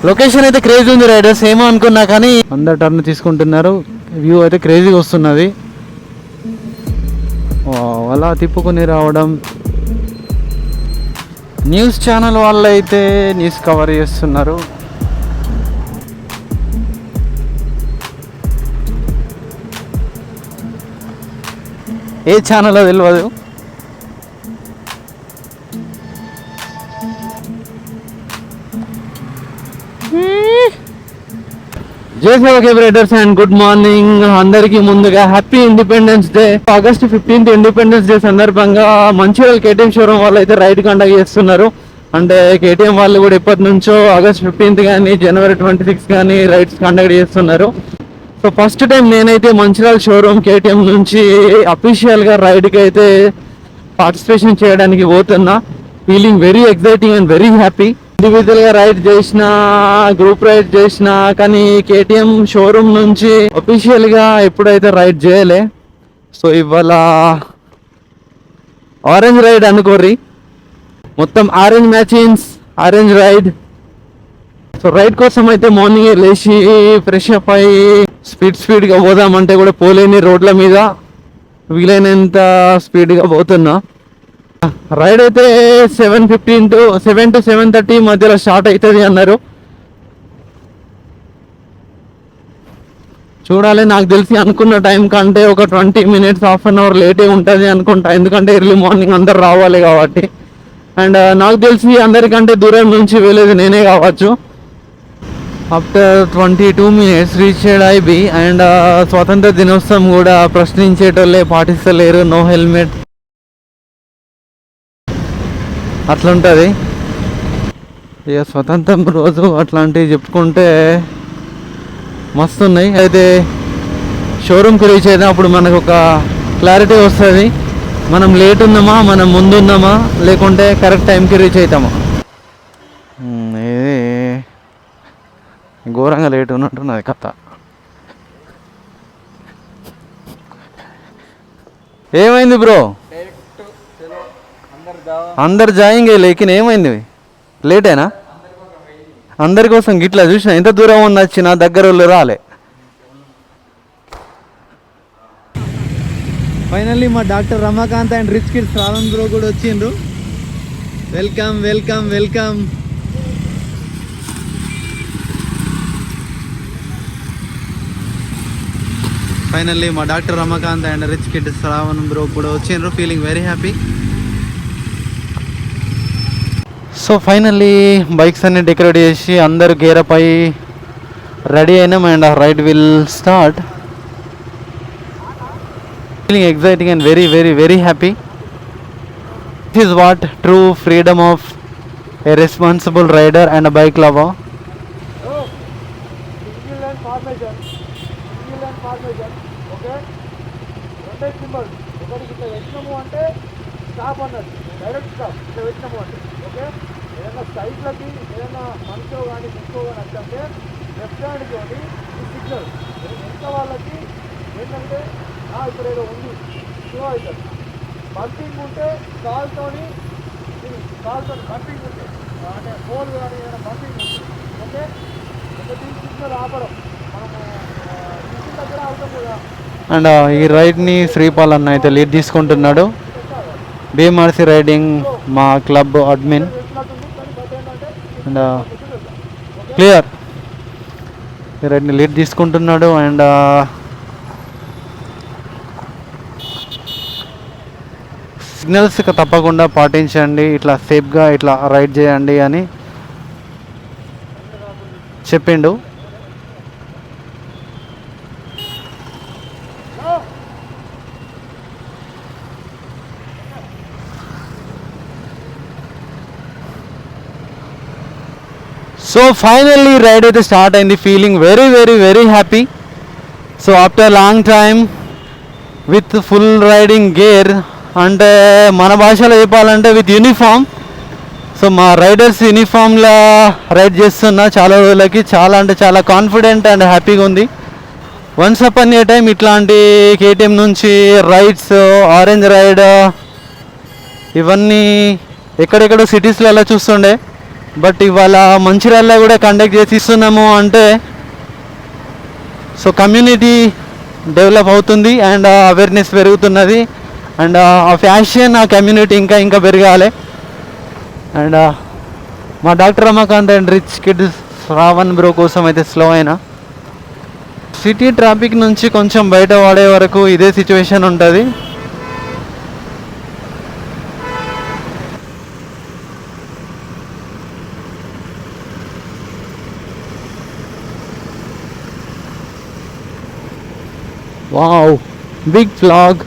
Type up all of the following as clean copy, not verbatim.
Location అయితే crazy ఉంది riders, ఏమో అనుకున్నా కానీ అందరు టర్న్ తీసుకుంటున్నారు. వ్యూ అయితే క్రేజీగా వస్తున్నది. అలా తిప్పుకొని రావడం. న్యూస్ ఛానల్ వాళ్ళు అయితే న్యూస్ కవర్ చేస్తున్నారు. ఏ ఛానల్లో తెలియదు. జై Sevak riders and good morning అందరికీ. ముందుగా happy independence day. August 15th independence day సందర్భంగా మంచిర్యాల కేటీఎం షోరూమ్ వాళ్ళు అయితే రైడ్ కండక్ట్ చేస్తున్నారు. అంటే కేటీఎం వాళ్ళు కూడా ఇప్పటి నుంచో ఆగస్ట్ 15th కానీ జనవరి 26 కానీ రైడ్స్ కండక్ట్ చేస్తున్నారు. సో ఫస్ట్ టైం నేనైతే మంచిర్యాల షోరూమ్ కేటీఎం నుంచి అఫీషియల్గా రైడ్కి అయితే పార్టిసిపేషన్ చేయడానికి పోతున్నా. Feeling very exciting and very happy. ఇండివిజువల్గా రైడ్ చేసిన, గ్రూప్ రైడ్ చేసిన, కానీ కేటీఎం షోరూమ్ నుంచి అఫీషియల్గా ఎప్పుడైతే రైడ్ చేయలే. సో ఇవాళ ఆరెంజ్ రైడ్ అనుకోర్రి, మొత్తం orange matchings, orange ride. So ride కోసం అయితే మార్నింగే లేచి ఫ్రెష్ అప్ అయ్యి స్పీడ్గా పోదామంటే కూడా పోలేని రోడ్ల మీద వీలైనంత స్పీడ్గా పోతున్నా. రైడ్ అయితే 7:15 to 7:30 మధ్యలో స్టార్ట్ అవుతుంది అన్నారు. చూడాలి, నాకు తెలిసి అనుకున్న టైం కంటే ఒక 20 minutes, హాఫ్ అన్ అవర్ లేటే ఉంటుంది అనుకుంటా. ఎందుకంటే ఎర్లీ మార్నింగ్ అందరు రావాలి కాబట్టి. అండ్ నాకు తెలిసి అందరికంటే దూరం నుంచి వెళ్ళేది నేనే కావచ్చు. After 22 minutes reached IB. And స్వాతంత్ర దినోత్సవం కూడా ప్రశ్నించేటోళ్ళే పాటిస్తలేరు, నో హెల్మెట్ అట్లుంటుంది. ఇక స్వతంత్రం రోజు అట్లాంటివి చెప్పుకుంటే మస్తు ఉన్నాయి. అయితే షోరూమ్కి రీచ్ అయితే అప్పుడు మనకు ఒక క్లారిటీ వస్తుంది, మనం లేట్ ఉన్నామా, మనం ముందున్నామా, లేకుంటే కరెక్ట్ టైంకి రీచ్ అవుతామా. ఇది ఘోరంగా లేట్ ఉన్నట్టున్నది కథ. ఏమైంది బ్రో? అందరు జాయింగ్ లేకిన్ ఏమైంది? లేటేనా? అందరి కోసం గిట్లా చూసిన, ఎంత దూరం ఉన్న వచ్చిన దగ్గర వాళ్ళు రాలే. ఫైనల్లీ మా doctor Ramakant and rich kids Shravan bro కూడా వచ్చిండ్రు. Welcome welcome welcome. ఫైనల్లీ మా doctor Ramakant and rich kids Shravan bro కూడా వచ్చిండ్రు. Feeling very happy. So finally bikes అన్ని డెకరేట్ చేసి అందరు గేరప్ అయ్యి రెడీ అయినాం. And ride will start. Feeling exciting and very very very happy. This is what true freedom of a responsible rider and bike lover. ఏదైనా సైట్లకి ఏదైనా మనతో కానీ ఇంకో కానీ అంటే లెఫ్ట్ హ్యాండ్కి ఒకటి ఈ సిగ్నల్ ఎంత వాళ్ళకి ఏంటంటే ఇప్పుడు ఏదో ఉంది స్లో అవుతుంది. బంపింగ్ ఉంటే కాల్తోని బంపింగ్ ఉంటే అంటే ఫోన్ కానీ ఏదైనా బంపింగ్ ఉంటుంది ఓకే. ఒకటి సిగ్నల్ ఆపడం మనము ఇంటి దగ్గర అవుతాం కదా. అండ్ ఈ రైడ్ని శ్రీపాల్ అన్న అయితే లీడ్ తీసుకుంటున్నాడు. బీఎంఆర్సీ రైడింగ్ మా క్లబ్ అడ్మిన్. అండ్ క్లియర్ ఈ రైడ్ని లీడ్ తీసుకుంటున్నాడు. అండ్ సిగ్నల్స్ తప్పకుండా పాటించండి, ఇట్లా సేఫ్గా ఇట్లా రైడ్ చేయండి అని చెప్పిండు. సో ఫైనల్లీ రైడ్ అయితే స్టార్ట్ అయింది. Feeling very very very happy. So after long time with full riding gear, అంటే మన భాషలో చెప్పాలంటే విత్ యూనిఫామ్. సో మా రైడర్స్ యూనిఫామ్లో రైడ్ చేస్తున్నా చాలా రోజులకి. చాలా అంటే చాలా కాన్ఫిడెంట్ అండ్ హ్యాపీగా ఉంది. వన్స్ అపాన్ ఏ టైం ఇట్లాంటి కేటీఎం నుంచి రైడ్స్, ఆరెంజ్ రైడ్ ఇవన్నీ ఎక్కడెక్కడో సిటీస్లో అలా చూస్తుండే. బట్ ఇవాళ మంచిర్యాలలో కూడా కండక్ట్ చేసి ఇస్తున్నాము అంటే సో కమ్యూనిటీ డెవలప్ అవుతుంది అండ్ అవేర్నెస్ పెరుగుతున్నది అండ్ ఆ ఫ్యాషన్ ఆ కమ్యూనిటీ ఇంకా ఇంకా పెరగాలి. అండ్ మా doctor Ramakant and rich kids Shravan bro కోసం అయితే స్లో అయినా సిటీ ట్రాఫిక్ నుంచి కొంచెం బయట పడే వరకు ఇదే సిచ్యువేషన్ ఉంటుంది. Wow, big flag.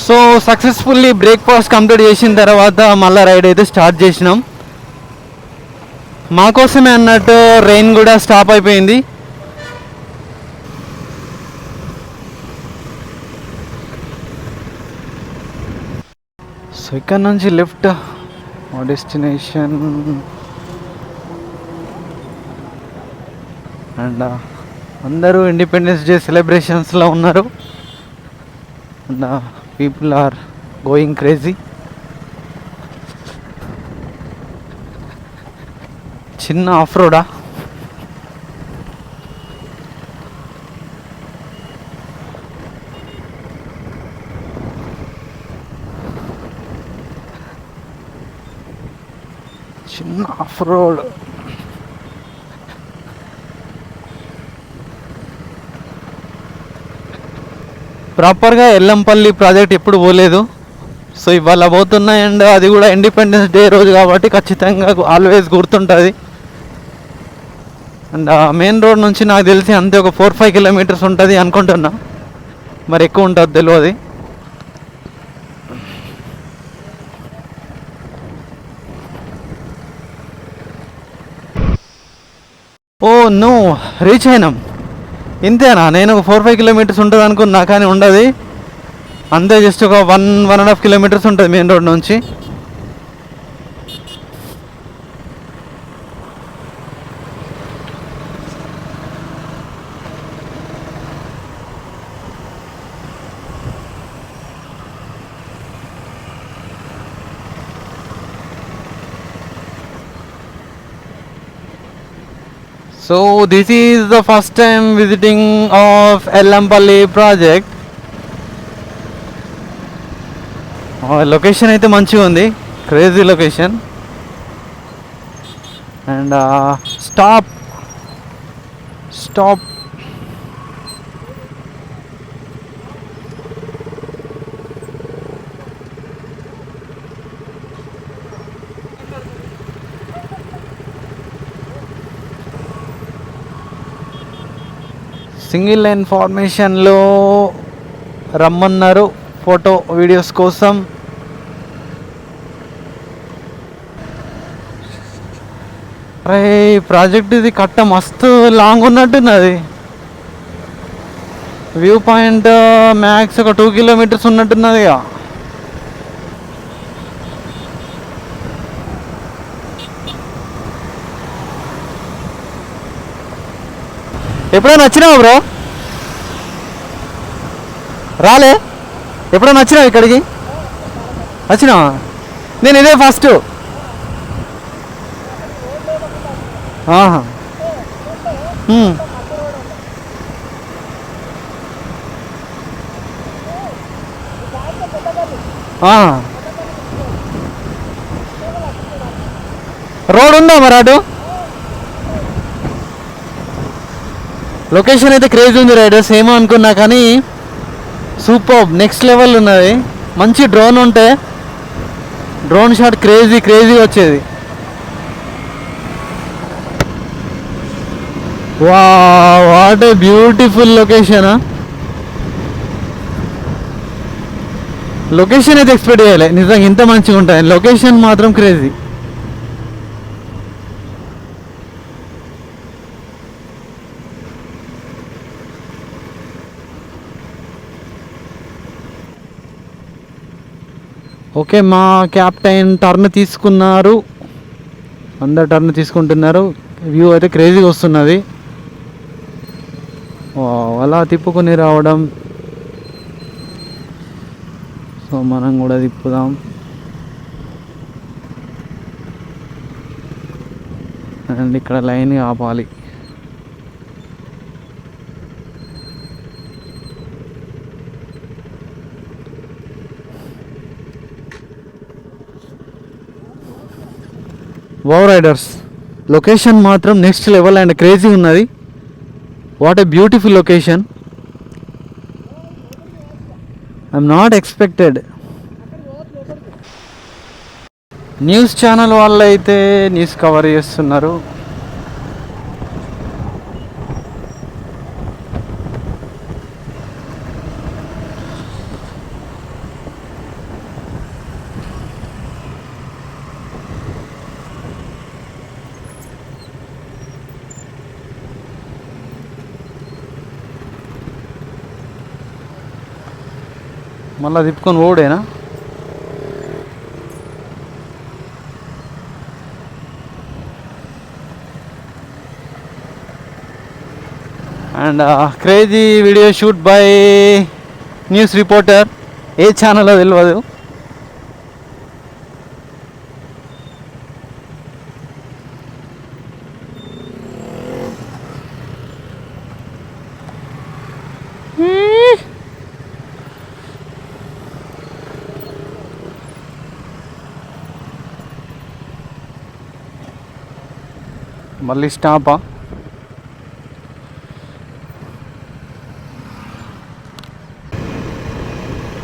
So successfully breakfast complete చేసిన తర్వాత మళ్ళీ రైడ్ అయితే స్టార్ట్ చేసినాం. మాకోసమే అన్నట్టు రెయిన్ కూడా స్టాప్ అయిపోయింది. సో ఇక్కడ నుంచి లెఫ్ట్ మా డెస్టినేషన్. అండ్ అందరూ ఇండిపెండెన్స్ డే సెలబ్రేషన్స్లో ఉన్నారు and people are going crazy. చిన్న ఆఫ్ రోడా, చిన్న ఆఫ్ రోడ్. ప్రాపర్గా ఎల్లంపల్లి ప్రాజెక్ట్ ఎప్పుడు పోలేదు. సో ఇవాళ పోతున్నాయి అండ్ అది కూడా ఇండిపెండెన్స్ డే రోజు కాబట్టి ఖచ్చితంగా ఆల్వేస్ గుర్తుంటుంది. అండ్ మెయిన్ రోడ్ నుంచి నాకు తెలిసి అంతే ఒక 4-5 కిలోమీటర్స్ ఉంటుంది అనుకుంటున్నా, మరి ఎక్కువ ఉంటుంది తెలియదు. ఓ నో, రీచ్ అయినాం. ఇంతేనా? నేను ఒక 4-5 కిలోమీటర్స్ ఉంటుంది అనుకున్నా, కానీ ఉండదు అంతే. జస్ట్ ఒక 1-1.5 కిలోమీటర్స్ ఉంటుంది మెయిన్ రోడ్ నుంచి. So this is the first time visiting of Ellamapalli project. Location అయితే మంచిగా ఉంది, crazy location. And stop. Single line ఫార్మేషన్లో రమ్మన్నారు ఫోటో వీడియోస్ కోసం. అరే ప్రాజెక్ట్ ఇది కట్ట మస్తు లాంగ్ ఉన్నట్టున్నది. వ్యూ పాయింట్ మ్యాక్స్ ఒక 2 కిలోమీటర్స్ ఉన్నట్టున్నది. ఎప్పుడైనా వచ్చినావా బ్రో? రాలే? ఎప్పుడైనా వచ్చినావు ఇక్కడికి? వచ్చినావా? నేను ఇదే ఫస్ట్. రోడ్ ఉందా మరి అటు? లొకేషన్ అయితే క్రేజ్ ఉంది రైడర్స్, ఏమో అనుకున్నా కానీ సూపర్ నెక్స్ట్ లెవెల్ ఉన్నది. మంచి డ్రోన్ ఉంటే డ్రోన్ షాట్ క్రేజీ వచ్చేది. What a beautiful location. Location అయితే ఎక్స్పెక్ట్ చేయాలి నిజంగా ఇంత మంచిగా ఉంటుంది. లొకేషన్ మాత్రం క్రేజీ. ఓకే, మా క్యాప్టెన్ టర్న్ తీసుకున్నారు, అందరు టర్న్ తీసుకుంటున్నారు. వ్యూ అయితే క్రేజీగా వస్తున్నది. అలా తిప్పుకొని రావడం. సో మనం కూడా తిప్పుదాం. అండ్ ఇక్కడ లైన్ ఆపాలి. వావ్ రైడర్స్, లొకేషన్ మాత్రం నెక్స్ట్ లెవెల్ అండ్ క్రేజీ ఉన్నది. What a beautiful location. I'm not expected. News channel వాళ్ళు అయితే న్యూస్ కవర్ చేస్తున్నారు. మళ్ళీ తిప్పుకొని ఓడేనా? And crazy video shoot by news reporter. ఏ ఛానల్లో తెలియదు. మళ్ళీ స్టాపా?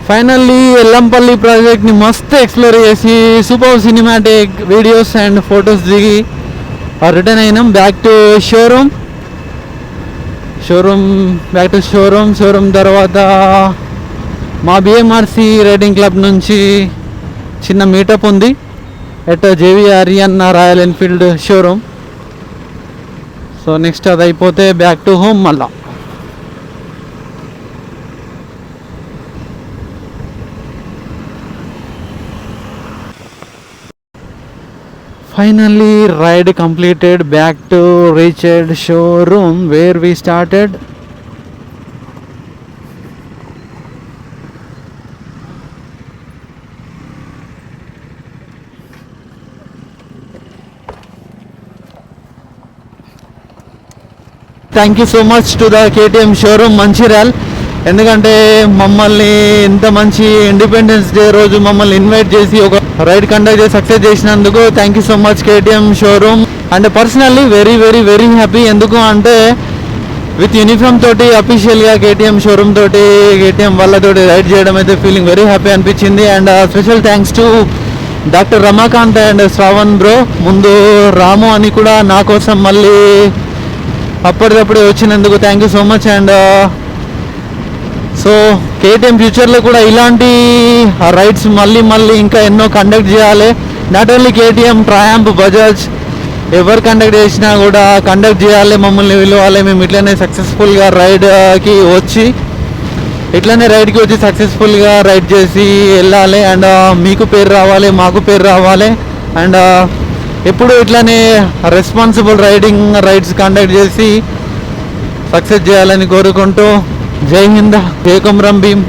ఫైనల్లీ ఎల్లంపల్లి ప్రాజెక్ట్ని మస్తు ఎక్స్ప్లోర్ చేసి super cinematic videos and photos దిగి రిటర్న్ అయినాం బ్యాక్ టు షోరూమ్. షోరూమ్ తర్వాత మా బిఎంఆర్సి రైడింగ్ క్లబ్ నుంచి చిన్న మీటప్ ఉంది at JVRN Royal Enfield showroom. So next అది అయిపోతే బ్యాక్ టు హోమ్ మళ్ళా. Finally ride completed, back to reached showroom where we started. Thank you so much to the KTM showroom Manchiral. ఎందుకంటే మమ్మల్ని ఇంత మంచి ఇండిపెండెన్స్ డే రోజు మమ్మల్ని invite చేసి ఒక రైడ్ కండక్ట్ చేసి సక్సెస్ చేసినందుకు thank you so much KTM showroom. And personally very very very happy. ఎందుకు అంటే విత్ యూనిఫామ్ తోటి అఫీషియల్గా కేటీఎం షోరూమ్ తోటి కేటీఎం వాళ్ళతోటి రైడ్ చేయడం అయితే ఫీలింగ్ వెరీ హ్యాపీ అనిపించింది. And special thanks to doctor Ramakant and Shravan bro. ముందు రాము అని కూడా నా కోసం మళ్ళీ అప్పటికప్పుడే వచ్చినందుకు thank you so much. And so KTM ఫ్యూచర్లో కూడా ఇలాంటి రైడ్స్ మళ్ళీ ఇంకా ఎన్నో కండక్ట్ చేయాలి. Not only KTM, triumph, Bajaj ఎవరు కండక్ట్ చేసినా కూడా కండక్ట్ చేయాలి, మమ్మల్ని పిలవాలి. మేము ఇట్లనే సక్సెస్ఫుల్గా రైడ్కి వచ్చి సక్సెస్ఫుల్గా రైడ్ చేసి వెళ్ళాలి. అండ్ మీకు పేరు రావాలి, మాకు పేరు రావాలి. అండ్ ఎప్పుడు ఇట్లనే రెస్పాన్సిబుల్ రైడ్స్ కండక్ట్ చేసి సక్సెస్ చేయాలని కోరుకుంటూ జై హింద్, జై కొమరం భీమ్.